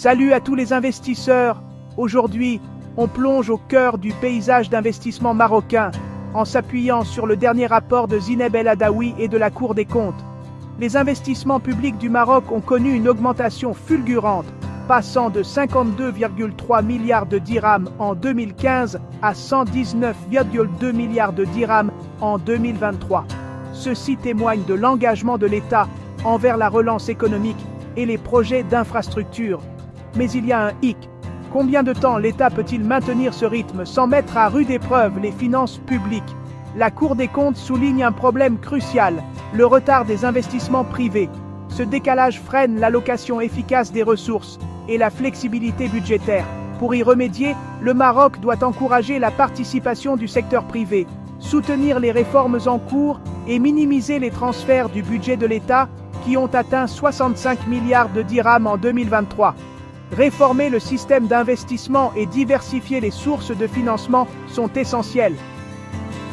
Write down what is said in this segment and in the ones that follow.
Salut à tous les investisseurs. Aujourd'hui, on plonge au cœur du paysage d'investissement marocain en s'appuyant sur le dernier rapport de Zineb El Adaoui et de la Cour des comptes. Les investissements publics du Maroc ont connu une augmentation fulgurante, passant de 52,3 milliards de dirhams en 2015 à 119,2 milliards de dirhams en 2023. Ceci témoigne de l'engagement de l'État envers la relance économique et les projets d'infrastructure. Mais il y a un hic. Combien de temps l'État peut-il maintenir ce rythme sans mettre à rude épreuve les finances publiques? La Cour des comptes souligne un problème crucial, le retard des investissements privés. Ce décalage freine l'allocation efficace des ressources et la flexibilité budgétaire. Pour y remédier, le Maroc doit encourager la participation du secteur privé, soutenir les réformes en cours et minimiser les transferts du budget de l'État qui ont atteint 65 milliards de dirhams en 2023. Réformer le système d'investissement et diversifier les sources de financement sont essentiels.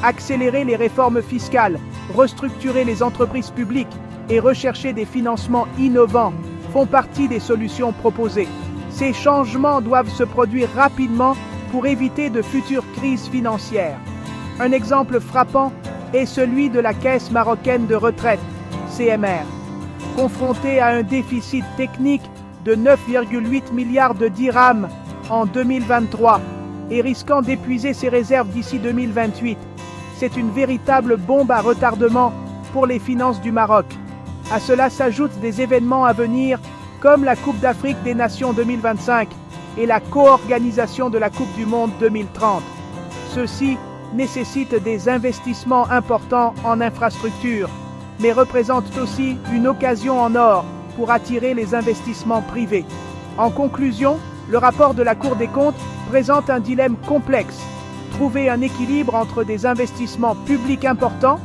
Accélérer les réformes fiscales, restructurer les entreprises publiques et rechercher des financements innovants font partie des solutions proposées. Ces changements doivent se produire rapidement pour éviter de futures crises financières. Un exemple frappant est celui de la Caisse marocaine de retraite, CMR. Confrontée à un déficit technique de 9,8 milliards de dirhams en 2023 et risquant d'épuiser ses réserves d'ici 2028. C'est une véritable bombe à retardement pour les finances du Maroc. À cela s'ajoutent des événements à venir comme la Coupe d'Afrique des Nations 2025 et la co-organisation de la Coupe du Monde 2030. Ceci nécessite des investissements importants en infrastructures, mais représente aussi une occasion en or pour attirer les investissements privés. En conclusion, le rapport de la Cour des comptes présente un dilemme complexe. Trouver un équilibre entre des investissements publics importants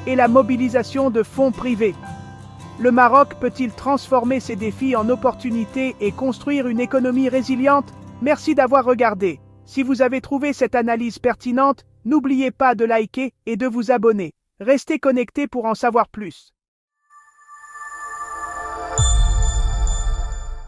et la mobilisation de fonds privés. Le Maroc peut-il transformer ces défis en opportunités et construire une économie résiliente? Merci d'avoir regardé. Si vous avez trouvé cette analyse pertinente, n'oubliez pas de liker et de vous abonner. Restez connectés pour en savoir plus.